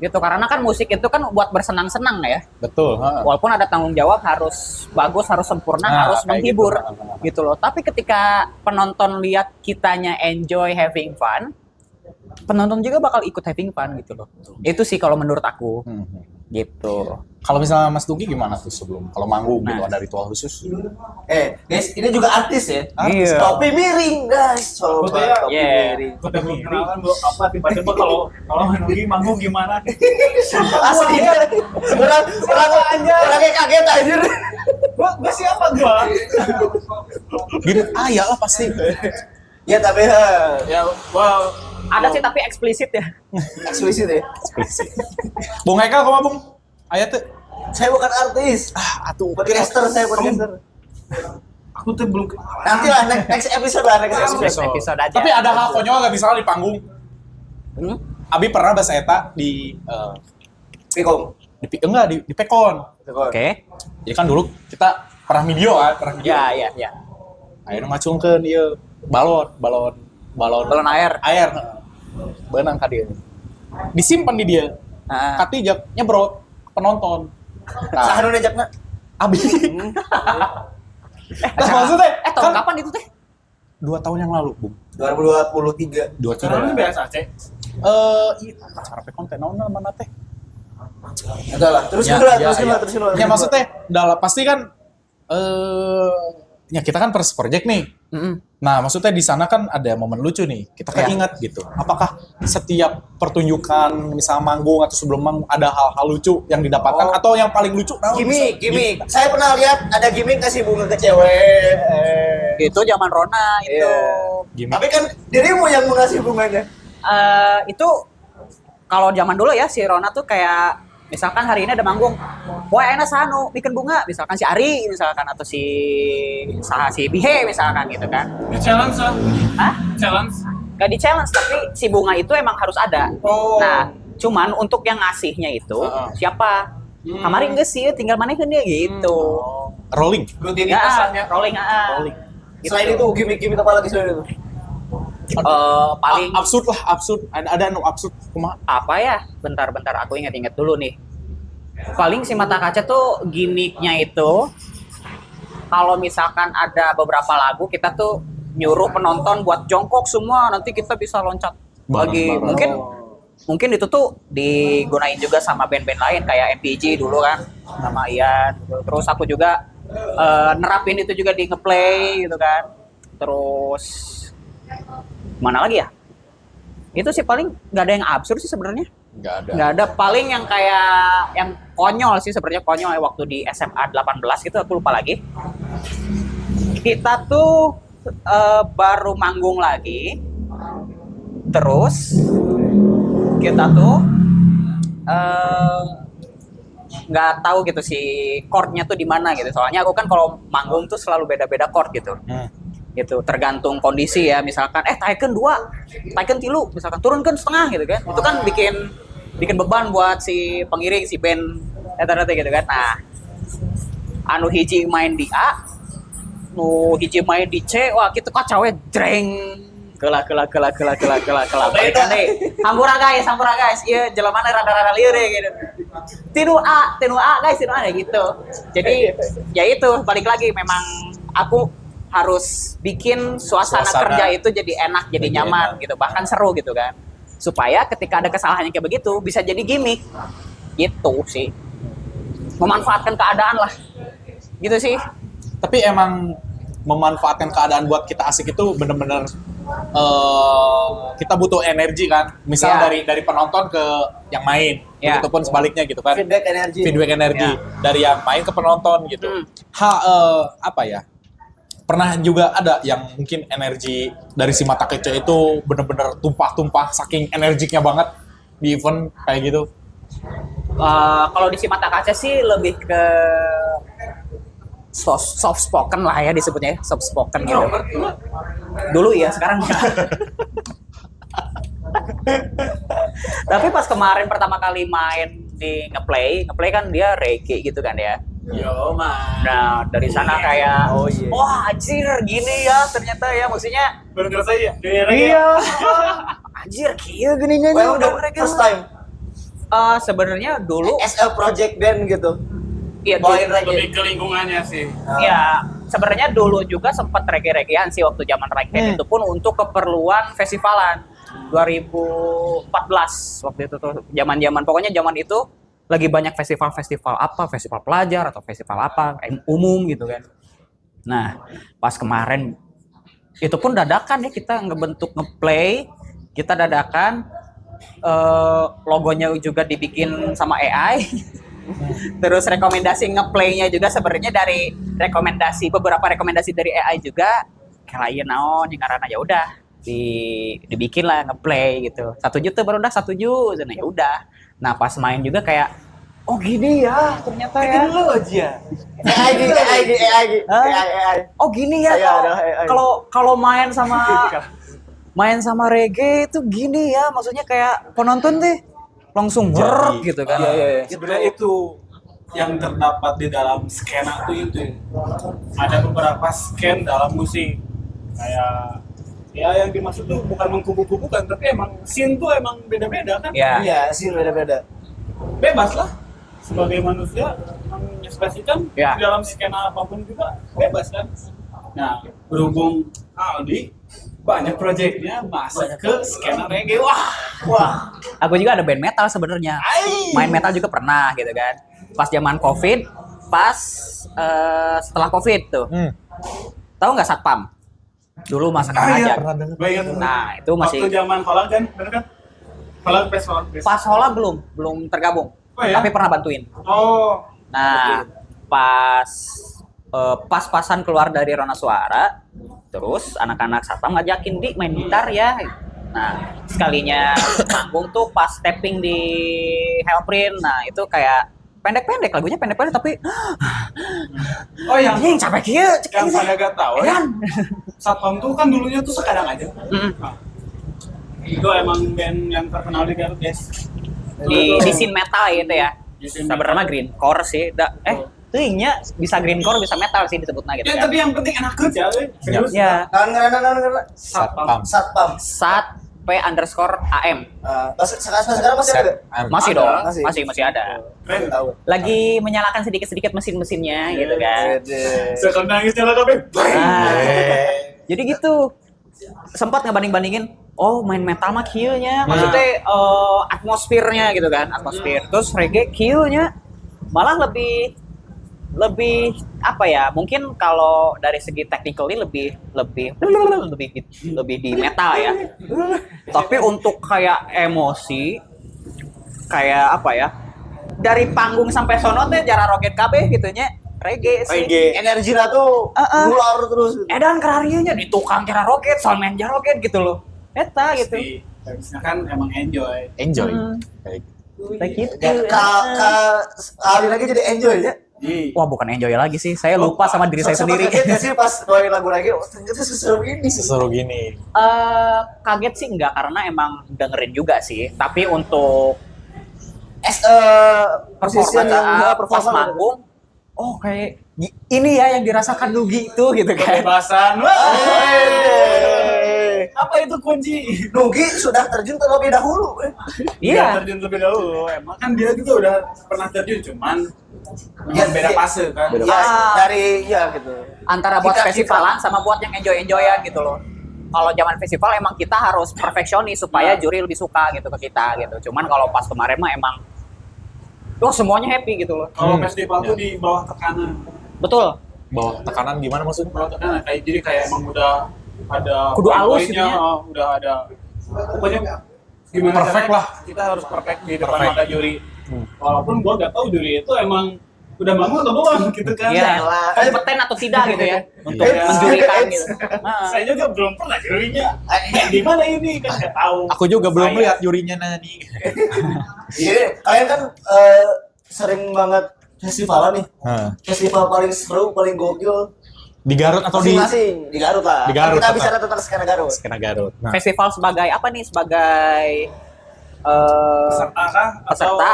Gitu karena kan musik itu kan buat bersenang-senang ya. Betul. Walaupun ada tanggung jawab harus bagus, harus sempurna, harus menghibur gitu loh. Tapi ketika penonton lihat kitanya enjoy having fun, penonton juga bakal ikut having fun gitu loh. Itu sih kalau menurut aku. Gitu. Kalau misalnya Mas Dugi gimana tuh sebelum kalau manggung gitu ada ritual khusus? Guys, ini juga artis ya. Iya. Topi miring, guys. Coba topi miring. Gue udah kenalan bu, apa tiba-tiba kalau Nugi manggung gimana? Asli. Orangnya kaget anjir. Gua siapa gua? Gini, ya lah pasti. Ya tapi Ya, wow. Ada sih tapi eksplisit ya. eksplisit ya. Bung Haikal kok Bung? Aya teh. Saya bukan artis. Atuh. Podcaster, saya podcaster. Aku tuh belum Nanti lah, next episode lah, next episode. Episode aja. Tapi ada hal konyol nggak misalnya di panggung? Hmm? Abi pernah bahasa eta di Pikom. di Pekon. Oke. Jadi kan dulu kita pernah video. Ya. Ayo ngacungkeun ieu balon Balon air. Beunang ka dieu. Disimpan di dia. Nah. Katijak nyebrot ke penonton. Saha nu nejakna? Abi. Nah, maksudnya tahun kan kapan itu teh? 2 tahun yang lalu, Bung. 2023. 2 Caranya tahun. biasa, Cek. Iya, acara Pekon teh naon mana teh? Udah lah, terusin lah. Ya maksudnya, pasti kan ya kita kan press project nih. Nah, maksudnya di sana kan ada momen lucu nih. Kita kan Ya. ingat gitu. Apakah setiap pertunjukan, misal manggung atau sebelum manggung ada hal-hal lucu yang didapatkan atau yang paling lucu? Gimik. Saya pernah lihat ada gimik kasih bunga ke cewek. Itu zaman Rona itu. Gimik. Tapi kan dirimu yang mengasih bunganya. Itu kalau zaman dulu ya si Rona tuh kayak misalkan hari ini ada manggung, wah enak sanu bikin bunga, misalkan si Ari misalkan atau si Bihe misalkan gitu kan. Di challenge lah. Hah? Challenge. Gak di challenge tapi si bunga itu emang harus ada. Oh. Nah, cuman untuk yang ngasihnya itu siapa? Kemarin enggak sih, tinggal manehin dia gitu. Rolling. Rutinitasnya. Rolling. Selain itu gimik-gimik apa lagi selain itu? Paling Absurd. Ada absurd kumaha? apa ya? Bentar aku ingat-ingat dulu nih. Paling si mata kaca tuh gimmicknya itu kalau misalkan ada beberapa lagu kita tuh nyuruh penonton buat jongkok semua, nanti kita bisa loncat lagi. Mungkin itu tuh digunain juga sama band-band lain kayak MPG dulu kan sama Ian. Terus aku juga nerapin itu juga di ngeplay gitu kan. Terus mana lagi ya? Itu sih paling nggak ada yang absurd sih sebenarnya. Nggak ada. Paling yang kayak yang konyol sih sebenarnya konyol waktu di SMA 18 gitu aku lupa lagi. Kita tuh baru manggung lagi. Terus kita tuh nggak tahu gitu si chordnya tuh di mana gitu. Soalnya aku kan kalau manggung tuh selalu beda-beda chord gitu. Gitu tergantung kondisi ya, misalkan taikeun 2, taikeun 3 misalkan turunkan setengah gitu kan, itu kan bikin beban buat si pengiring si band eta gitu kan. Nah anu hiji main di A, nu hiji main di C, wah kita kacau jreng kelah balikan deh hampura guys iya jelemana rada-rada lieur deh gitu tinu A guys gitu. Jadi ya itu balik lagi, memang aku harus bikin suasana kerja itu jadi enak, jadi nyaman gitu, bahkan seru gitu kan. Supaya ketika ada kesalahan yang kayak begitu bisa jadi gimmick. Gitu sih. Memanfaatkan keadaan lah. Gitu sih. Tapi emang memanfaatkan keadaan buat kita asik itu bener-bener kita butuh energi kan. Misal dari penonton ke yang main. Itu pun sebaliknya gitu kan. Feedback energi. Dari yang main ke penonton gitu. Apa ya? Pernah juga ada yang mungkin energi dari si mata kece itu bener-bener tumpah-tumpah saking energiknya banget di event kayak gitu. Kalau di si mata kaca sih lebih ke soft spoken lah ya disebutnya, soft spoken gitu. Dulu ya, sekarang enggak. Tapi pas kemarin pertama kali main di ngeplay kan dia reggae gitu kan ya. Yo, man. Nah, dari sana kayak wah anjir gini ya ternyata ya, maksudnya Baru ngerasa ya? iya. Anjir kieu gini nyanyi Well, udah first time sebenarnya dulu as a project band gitu. iya Bawain dulu, reggae. Lebih ke lingkungannya sih. ya sebenarnya dulu juga sempat reggae-reggaean sih waktu zaman reggae itu pun untuk keperluan festivalan 2014 waktu itu tuh zaman pokoknya zaman itu lagi banyak festival pelajar atau festival apa umum gitu kan. Nah pas kemarin itu pun dadakan ya kita ngebentuk ngeplay, kita dadakan logonya juga dibikin sama AI. Terus rekomendasi ngeplaynya juga sebenarnya dari beberapa rekomendasi dari AI juga. Kayak naon yang karena ya udah dibikin lah ngeplay gitu. 1 juta baru udah 1 juta, ya udah. Nah pas main juga kayak Oh gini ya, ternyata ya. Lu aja. AI. Oh gini ya. Saya adalah AI. Kalau main sama reggae itu gini ya, maksudnya kayak penonton deh langsung berk gitu kan. Iya. Sebenarnya itu yang terdapat di dalam skena tuh itu. Ada beberapa scan dalam musik. Kayak ya yang dimaksud tuh bukan mengkubu-kubukan, tapi emang scene tuh emang beda-beda kan. Ya. Iya, sih beda-beda. Bebas lah sebagai manusia mengekspresikan Ya. di dalam skena apapun juga bebas kan. Nah, berhubung Aldi banyak proyeknya masuk ke skena reggae. Wah. Aku juga ada band metal sebenarnya. Main metal juga pernah gitu kan. Pas zaman Covid, setelah Covid tuh. Tahu nggak Satpam? Dulu masa aja. Baik. Nah, itu masih Waktu zaman Holland kan, bener kan? Holland Pes. pas Hola belum tergabung. Oh, ya? Tapi pernah bantuin. Oh. Nah, pas-pasan keluar dari Rona Suara, terus anak-anak Satpam ngajakin di main gitar ya. Nah, sekalinya manggung tuh pas tapping di Hellprint. Nah, itu kayak pendek-pendek, lagunya pendek-pendek tapi Oh yang anjing capek kieu, cek yang ieu. saya gak tahu ya. Edan. Satpam tuh kan dulunya tuh sekadang aja. Mm. Nah, itu emang band yang terkenal di Garut, guys. Di scene metal gitu ya. Di scene Sebenarnya greencore sih. Teuingnya bisa greencore bisa metal sih disebutnya gitu Ya, kan. tapi yang penting enak kerja, serius. Ya, Karena Satpam. Satpam. Sat_P_AM. Sekarang masih ada. Masih Ada. dong, Masih. masih ada. Keren. Tahu. Lagi menyalakan sedikit-sedikit mesin-mesinnya gitu kan. Sekali nangis nyala kabeh. Nah, jadi gitu. Sempat ngebanding-bandingin, oh main metal mah kieu-nya, maksudnya atmosfernya gitu kan, atmosfer. Terus reggae kieu-nya malah lebih apa ya? Mungkin kalau dari segi technically lebih di metal ya. Tapi untuk kayak emosi kayak apa ya? Dari panggung sampai sono teh jara roget kabeh gitunya. Reggae sih. Energinya tuh keluar terus. Edan kararianya di tukang jara roket, soundman jara roket gitu loh. Eta gitu. Habisnya kan emang enjoy. Kayak gitu. Kali lagi jadi enjoy ya. Wah bukan enjoy lagi sih, saya lupa sama diri saya sendiri. Kaget nggak sih pas bawain lagu lagi, oh ternyata seseru ini. Seseru gini. Kaget sih enggak karena emang dengerin juga sih. Tapi untuk Performa pas performa manggung, oh kayak ini ya yang dirasakan Nugi itu gitu kan. Kebebasan. Apa itu kunci? Nugi sudah terjun terlebih dahulu. Iya. Terjun lebih dahulu. Emang kan dia juga udah pernah terjun, cuman beda fase kan. Ya, dari ya gitu. Antara buat Kita- festivalan sama buat yang enjoy-enjoyan gitu loh. Kalau zaman festival emang kita harus perfeksionis supaya juri lebih suka gitu ke kita gitu. Cuman kalau pas kemarin mah emang semuanya happy gitu loh. Kalau festival tuh di bawah tekanan. Betul. Bawa tekanan gimana maksudnya? Bawah tekanan kayak emang udah ada Kudu halus poin-poinnya, gitu udah ada pokoknya gimana Perfect caranya lah. kita harus perfect di depan Perfect. mata juri. Walaupun gua nggak tahu juri itu emang udah bangun atau belum gitu kan. Iya. Elah. Kompeten atau tidak gitu ya untuk Iya. menjurikan gitu. Saya juga belum pernah jurinya. Di mana ini kan nggak tahu. Aku juga belum Saya- lihat jurinya nanya. Iya, kalian kan sering banget festivalan nih. Festival paling seru, paling gokil. Di Garut atau di Masing-masing di Garut lah. Di Garut, Kita tetap. bicara tentang skena Garut. skena Garut. Nah, Festival sebagai apa nih? Sebagai Peserta kah? Peserta,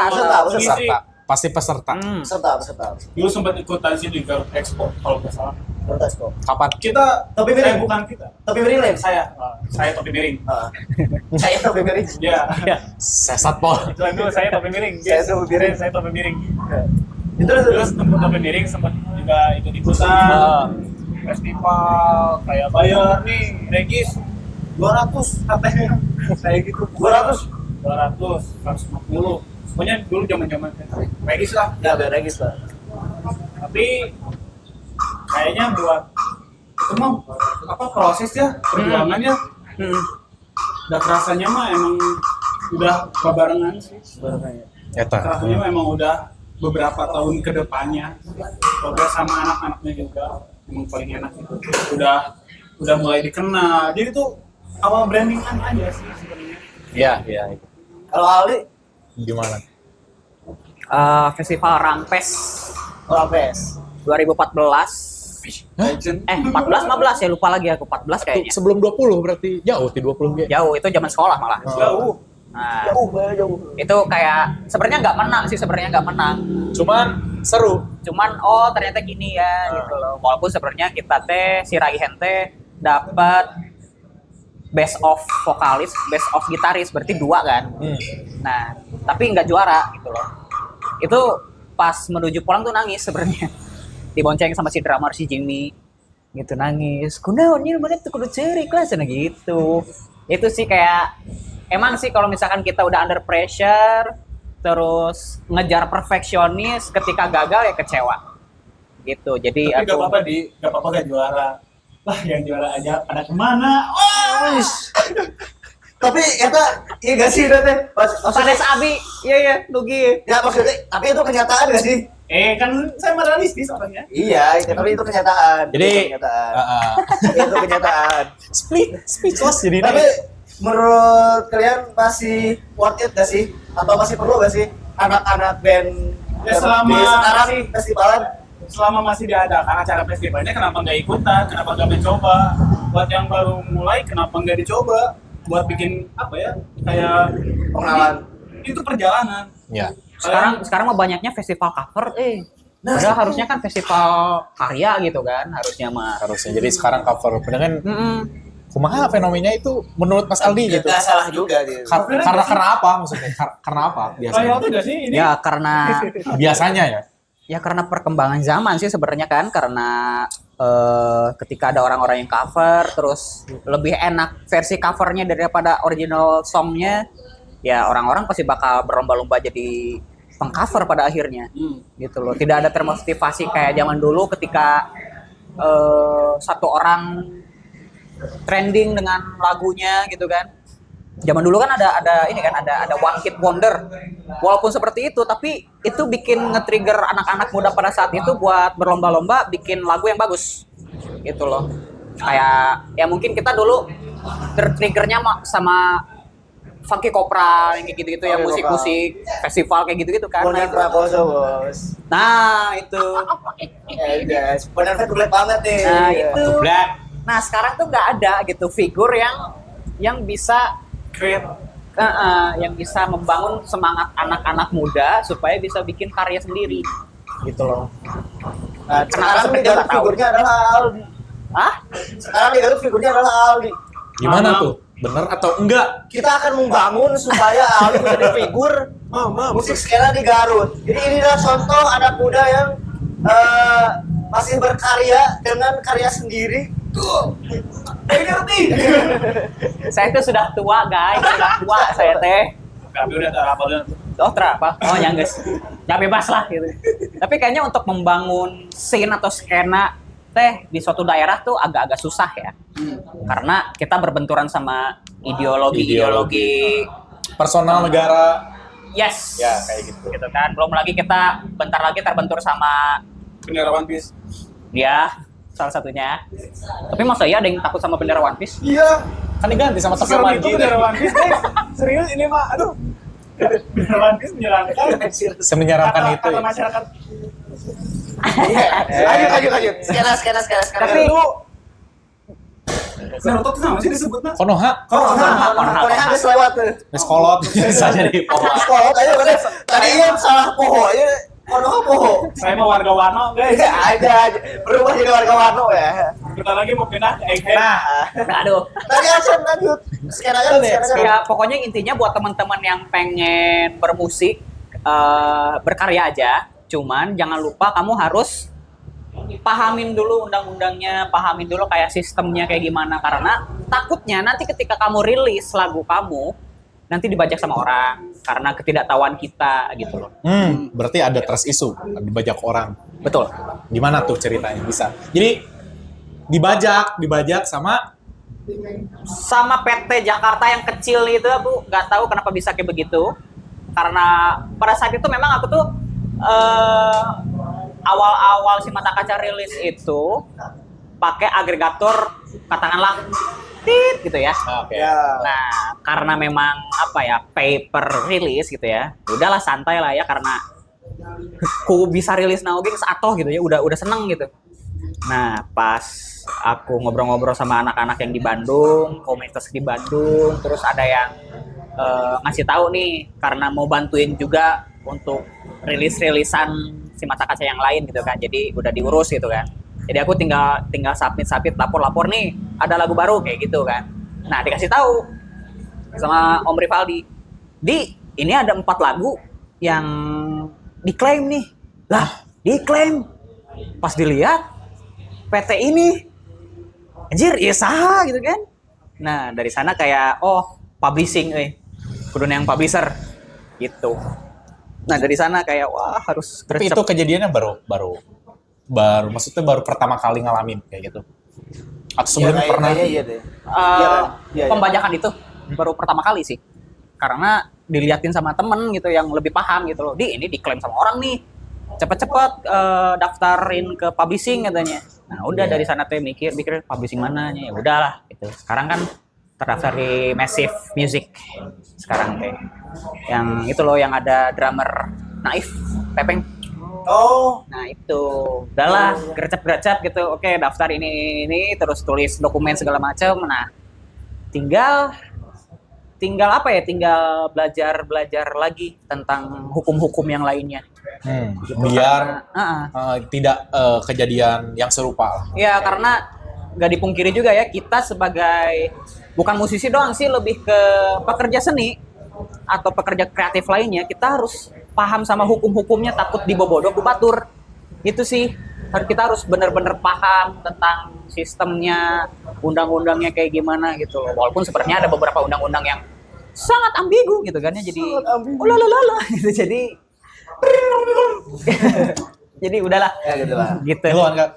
Ngisi? peserta. Pasti peserta. Peserta. Dulu sempat ikutan sih di Garut Expo kalau nggak salah. Protes kok. Kapan? Kita Topi miring. bukan kita. Topi miring lain. Saya topi miring. Saya topi miring. Ya. Sesat Pol. Itu dulu saya topi miring. Saya topi miring. Saya topi miring. Terus Terus tempat topi miring sempat juga ikut ikutan festival kayak bayar nih Regis 200 katanya saya gitu 150 pokoknya dulu zaman Regis lah ya biar Regis lah. tapi kayaknya buat itu mah apa proses ya perjuangannya udah kerasanya mah emang udah barengan sih Eta. kerasanya mah emang udah beberapa tahun ke depannya progres sama anak-anaknya juga emang paling enak itu udah mulai dikenal jadi tuh awal brandingan aja sih sebenarnya Iya, iya. Kalau Ali Gimana? Festival Rampes Rampes. 2014. 14 15 ya, lupa lagi aku, 14 kayaknya. Sebelum 20 berarti jauh di 20 gitu. Jauh, itu zaman sekolah malah. Jauh. Nah, Jauh. itu kayak sebenarnya nggak menang sih, sebenarnya nggak menang. Cuman seru. Cuman oh ternyata gini ya gitu loh. Walaupun sebenarnya kita si Raihen dapat best of vokalis, best of gitaris, berarti 2 kan. Nah, tapi nggak juara gitu loh. Itu pas menuju pulang tuh nangis sebenarnya. Dibonceng sama si drummer si Jimmy gitu, nangis. Kunaon ieu mana tuh kudu ceurik lah cenah gitu. Itu sih kayak emang sih kalau misalkan kita udah under pressure terus ngejar perfeksionis, ketika gagal ya kecewa. Gitu. Jadi Tapi gak apa-apa gak apa-apa gak juara. Lah yang juara aja pada kemana? Oh! Tapi eta iya gak sih teh? Sanes Abi, iya Dugi. Ya maksudnya, tapi itu kenyataan gak sih? Kan saya realistis orangnya. Iya, tapi itu kenyataan. Jadi itu kenyataan. Itu kenyataan. Speechless jadi Tapi menurut kalian masih worth it gak sih? Atau masih perlu gak sih anak-anak band Ya, selama di sekarang masih- festivalan? Selama masih diadakan acara festivalnya, kenapa nggak ikutan? Kenapa nggak mencoba? Buat yang baru mulai, kenapa nggak dicoba? Buat bikin apa ya? Kayak Pengenalan. itu perjalanan. ya. Sekarang mah banyaknya festival cover, padahal harusnya kan festival karya gitu kan, harusnya mah. Harusnya jadi sekarang cover dengan Mm-mm. kumaha fenomenanya itu menurut Mas Aldi gitu. Gak salah juga gitu. Karena apa maksudnya? Karena apa biasanya? Kayak itu nggak sih ini? Ya karena Biasanya ya. karena perkembangan zaman sih sebenarnya kan, karena ketika ada orang-orang yang cover terus lebih enak versi covernya daripada original songnya, ya orang-orang pasti bakal berlomba-lomba jadi pengcover pada akhirnya. Gitu loh. Tidak ada termotivasi kayak zaman dulu ketika satu orang trending dengan lagunya gitu kan. Zaman dulu kan ada ini kan, ada one hit wonder. Walaupun seperti itu, tapi itu bikin nge-trigger anak-anak muda pada saat itu buat berlomba-lomba bikin lagu yang bagus. Gitu loh. Kayak ya mungkin kita dulu tertriggernya sama Funky Cobra yang kayak gitu-gitu ya, Funky musik-musik festival kayak gitu-gitu kan. Bonnie Prakoso, bos. Nah, itu. Ya guys, benar-benar relate banget nih. Nah, itu. Black. Nah, sekarang tuh nggak ada gitu figur yang bisa yang bisa membangun semangat anak-anak muda supaya bisa bikin karya sendiri gitu loh. Nah, Kenapa sekarang seperti di Garut nggak tahu? figurnya adalah Aldi. Hah? Sekarang di Garut figurnya adalah Aldi. Gimana tuh? Bener atau enggak? Kita akan membangun supaya Aldi menjadi figur musik skena di Garut. Jadi ini adalah contoh anak muda yang masih berkarya dengan karya sendiri. Ngerti? Saya tuh sudah tua, guys. Sudah tua saya teh. Kami udah tak apa dan Oh, apa? Oh, yang guys. Ya bebas lah gitu. Tapi kayaknya untuk membangun scene atau skena teh di suatu daerah tuh agak-agak susah ya. Karena kita berbenturan sama ideologi. Personal negara. Yes. Ya, kayak gitu. Gitu kan. Belum lagi kita bentar lagi terbentur sama bendera One Piece. dia salah satunya. Tapi masa ya ada yang takut sama bendera One Piece? Iya. Kan diganti sama Tokyo Serem itu Manji. bendera One Piece. Serius ini mah, aduh. Bendera One Piece menyeramkan. Semenyeramkan itu. Kata Ya. masyarakat. Lanjut. Skena. Tapi Naruto tuh sama sih disebutnya. Konoha. Korea habis lewat tuh. Wes kolot bisa jadi pohon. Sekolah aja bener. Tadi iya salah poho aja. Konoha poho. Saya mau warga Wano, guys. Aja. Berubah jadi warga Wano ya. Kita lagi mau pindah ke Egghead. aduh. Tadi Acen lanjut. Skena kan. Ya pokoknya intinya buat teman-teman yang pengen bermusik berkarya aja, cuman jangan lupa kamu harus pahamin dulu undang-undangnya, pahamin dulu kayak sistemnya kayak gimana, karena takutnya nanti ketika kamu rilis lagu kamu nanti dibajak sama orang karena ketidaktahuan kita gitu loh. Berarti ada trust issue, dibajak orang. Betul. Gimana tuh ceritanya bisa? Jadi dibajak sama PT Jakarta yang kecil itu, aku nggak tahu kenapa bisa kayak begitu. Karena pada saat itu memang aku tuh awal-awal si Mata Kaca rilis itu pakai agregator, katakanlah tit gitu ya. Oke. Ya. Nah, karena memang apa ya, paper release gitu ya. Udahlah santai lah ya, karena ku bisa rilis naoge atoh gitu ya, udah seneng gitu. Nah, pas aku ngobrol-ngobrol sama anak-anak yang di Bandung, komunitas di Bandung, terus ada yang ngasih tahu nih karena mau bantuin juga untuk rilis-rilisan si mata kaca yang lain gitu kan. Jadi udah diurus gitu kan. Jadi aku tinggal submit lapor nih, ada lagu baru kayak gitu kan. Nah, dikasih tahu sama Om Rivaldi, ini ada 4 lagu yang diklaim nih. Lah, diklaim. Pas dilihat PT ini anjir, iya saha gitu kan. Nah, dari sana kayak publishing kudu yang publisher gitu. Nah, dari sana kayak wah harus Tapi gercep. itu kejadiannya baru maksudnya baru pertama kali ngalamin kayak gitu. Atau sebelumnya pernah? Iya deh. Iya kan? Iya, iya. Pembajakan itu baru pertama kali sih. Karena diliatin sama temen gitu yang lebih paham gitu loh. Ini diklaim sama orang nih. Cepet-cepet daftarin ke publishing katanya. Nah, udah dari sana tuh mikir publishing mananya. Ya udahlah gitu. Sekarang kan terdaftar di Massive Music sekarang teh. Yang itu loh yang ada drummer Naif, Pepeng. Oh, Nah itu, udahlah gercep gitu. Oke, daftar ini terus tulis dokumen segala macam. Nah, tinggal apa ya? Tinggal belajar lagi tentang hukum-hukum yang lainnya. Biar Heeh. tidak kejadian yang serupa lah. Ya karena nggak dipungkiri juga ya, kita sebagai bukan musisi doang sih, lebih ke pekerja seni atau pekerja kreatif lainnya, kita harus paham sama hukum-hukumnya, takut dibobodok batur. Itu sih, kita harus benar-benar paham tentang sistemnya, undang-undangnya kayak gimana gitu loh. Walaupun sebenarnya ada beberapa undang-undang yang sangat ambigu gitu kan ya, jadi ulalalala gitu. Jadi udahlah ya gitu lah. gitu. Duluan, Kak.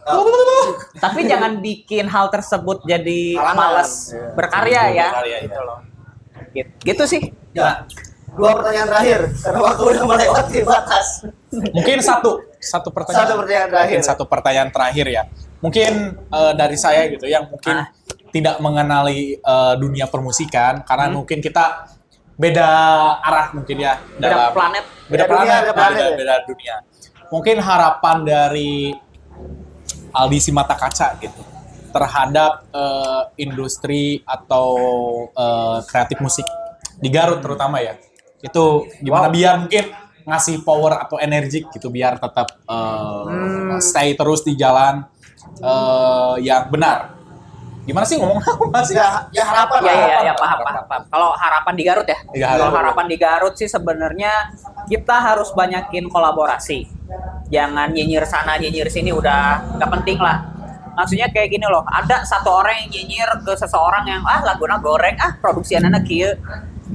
Tapi jangan bikin hal tersebut jadi Halangan. malas Iya. berkarya ya. Berkarya, Gitu iya. loh. Gitu sih. Ya. 2 pertanyaan terakhir karena waktu udah melewati batas. Mungkin satu pertanyaan. Satu pertanyaan terakhir. Mungkin satu pertanyaan terakhir ya. Mungkin dari saya gitu yang mungkin tidak mengenali dunia permusikan karena mungkin kita beda arah mungkin ya Beda planet. beda Beda dunia, planet, beda planet ya. beda dunia. Mungkin harapan dari Aldi si Mata Kaca gitu terhadap industri atau kreatif musik di Garut terutama ya. Itu gimana biar mungkin ngasih power atau energi gitu biar tetap stay terus di jalan yang benar. Gimana sih ngomong apa sih? Ya harapan Ya, paham. Kalau harapan di Garut ya. Di Garut. Kalau harapan di Garut sih sebenarnya kita harus banyakin kolaborasi. Jangan nyinyir sana, nyinyir sini, udah nggak penting lah. Maksudnya kayak gini loh, ada satu orang yang nyinyir ke seseorang yang laguna goreng, produksi anak kieu.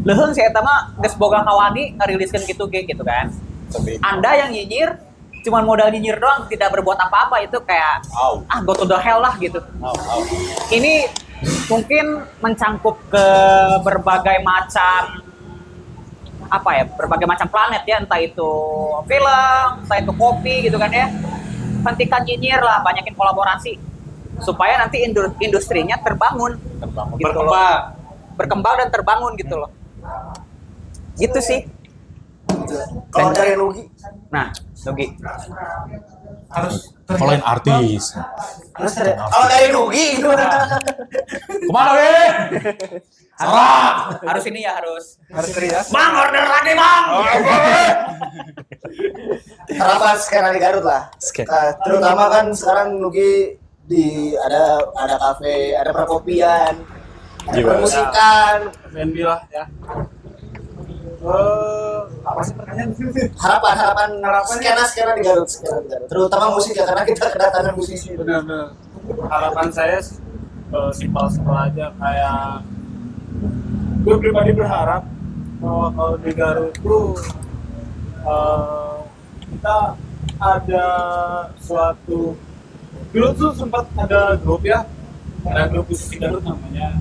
Leuheung si eta mah geus boga kawani ngariliskeun gitu kan. Tapi Anda yang nyinyir cuman modal nyinyir doang, tidak berbuat apa-apa, itu kayak go to the hell lah gitu. Ini mungkin mencangkup ke berbagai macam berbagai macam planet ya, entah itu film, entah itu kopi gitu kan ya. Hentikan nyinyir lah, banyakin kolaborasi supaya nanti industrinya terbangun, gitu loh. Berkembang dan terbangun gitu loh. Gitu sih. Kalau dari Nugi, Nah, Nugi. kalau yang artis. kalau dari Nugi gimana? Kemana weh? Harus ini ya, harus. Bang, order lagi bang. Harapan sekarang di Garut lah. Terutama kan sekarang Nugi ada kafe, ada perkopian, ada Gimana? permusikan. FNB lah ya. Apa sih pertanyaan? Harapan skena di Garut. Terutama musik ya karena kita kedatangan musisi. Benar-benar. Harapan saya simpel aja, kayak gue pribadi berharap bahwa kalau di Garut tuh kita ada suatu, dulu tuh sempat ada grup ya, ada grup musisi Garut namanya,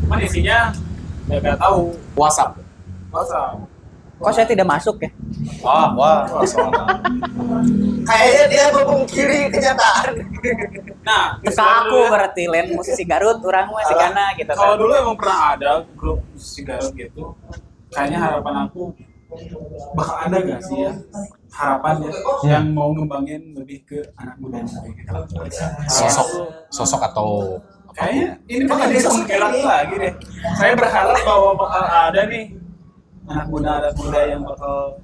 cuman isinya nggak tahu WhatsApp. masa Kok saya tidak masuk ya? Wah, soalnya. Kayaknya dia memungkiri kenyataan. Nah, Teka aku berarti lain musisi Garut, orang mah sigana gitu kalau kan. dulu emang pernah ada grup musik Garut gitu. Kayaknya harapan aku bakal ada gak sih ya harapannya yang mau ngembangin lebih ke anak muda gitu. Sosok atau Kayaknya ini bakal jadi penggerak lagi deh. Saya berharap bahwa bakal ada nih anak muda yang bakal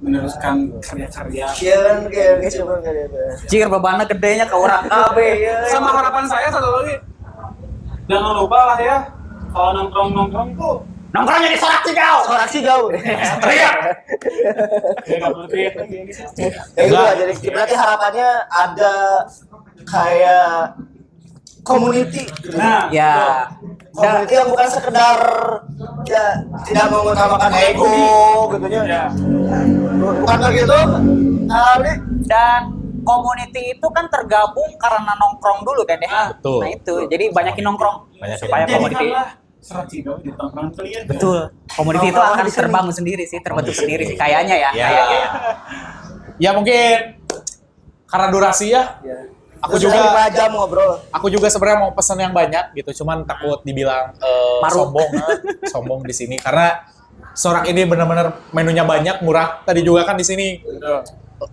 meneruskan karya-karya. Iya kan kayak coba gitu. Jir bebannya gedenya ke orang KB ya. Sama harapan saya satu lagi, jangan lupa lah ya kalau nongkrong tuh Nongkrongnya di Sorak Cigau. Sorak Cigau. teriak. Ya nggak perlu teriak lagi. Ya gitu lah, jadi berarti harapannya ada kayak community. Nah, Ya. Community yang bukan sekedar ya tidak mengutamakan ego gitu ya. ya. Bukan begitu. Ini Dan community itu kan tergabung karena nongkrong dulu kan ya. Betul. Nah itu, jadi banyakin nongkrong. Banyakin Supaya community. Jadikanlah Serat Cigau di tongkrongan kalian. Betul. Community itu akan terbangun sendiri sih, terbentuk sendiri sih kayaknya ya. Ya. Kayaknya. Ya mungkin karena durasi ya. Aku terus juga 5 jam ngobrol. Aku juga sebenarnya mau pesan yang banyak gitu, cuman takut dibilang Maruk. sombong di sini karena Sorak ini benar-benar menunya banyak, murah. Tadi juga kan di sini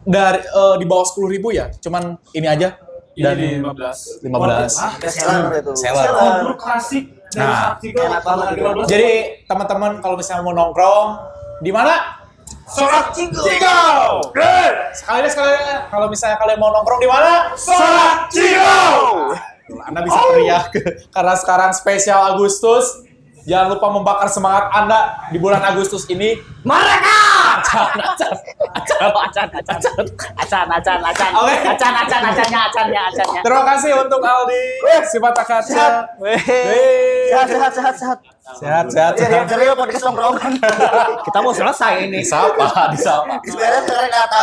dari di bawah 10.000 ya, cuman ini aja Ini dan di 15. 15. Seller itu. Seller. Ngobrol klasik dari Nah, Serat Cigau. enak banget. 15. Jadi teman-teman kalau misalnya mau nongkrong di mana? Sorat Cigau. Sekali kalau misalnya kalian mau nongkrong di mana? Sorak Cigau. Anda bisa teriak karena sekarang spesial Agustus. Jangan lupa membakar semangat Anda di bulan Agustus ini. Mereka. Acan. Terima kasih untuk Aldi, Sifat Kaca. Sehat, sehat. Sehat. Jadi serius podcast nongkrongan. Kita mau selesai ini. Disapa. Sebenarnya sekarang kata.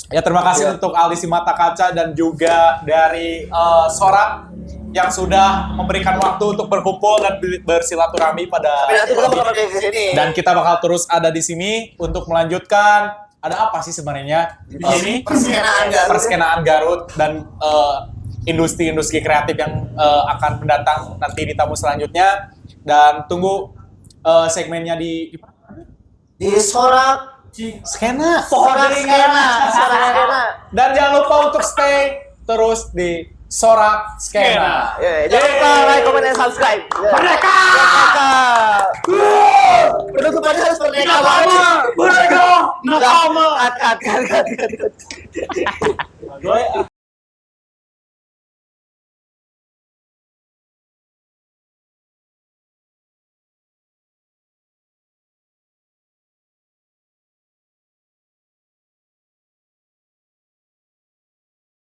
Ya terima kasih untuk Aldi Simata Kaca dan juga dari Sorak yang sudah memberikan waktu untuk berkumpul dan bersilaturahmi pada Tapi nanti kita bakal kayak ke sini. dan kita bakal terus ada di sini untuk melanjutkan ada apa sih sebenarnya Di sini Perskenaan Garut. perskenaan Garut dan industri-industri kreatif yang akan mendatang nanti di tamu selanjutnya dan tunggu segmennya di Di Sorak. skena Sorak Skena. dan jangan lupa untuk stay terus di Sorak Skena. Ya, jangan lupa like, comment, dan subscribe. Merdeka! Penutupannya harus merdeka banget. Merdeka! Nakama! Cut. Gue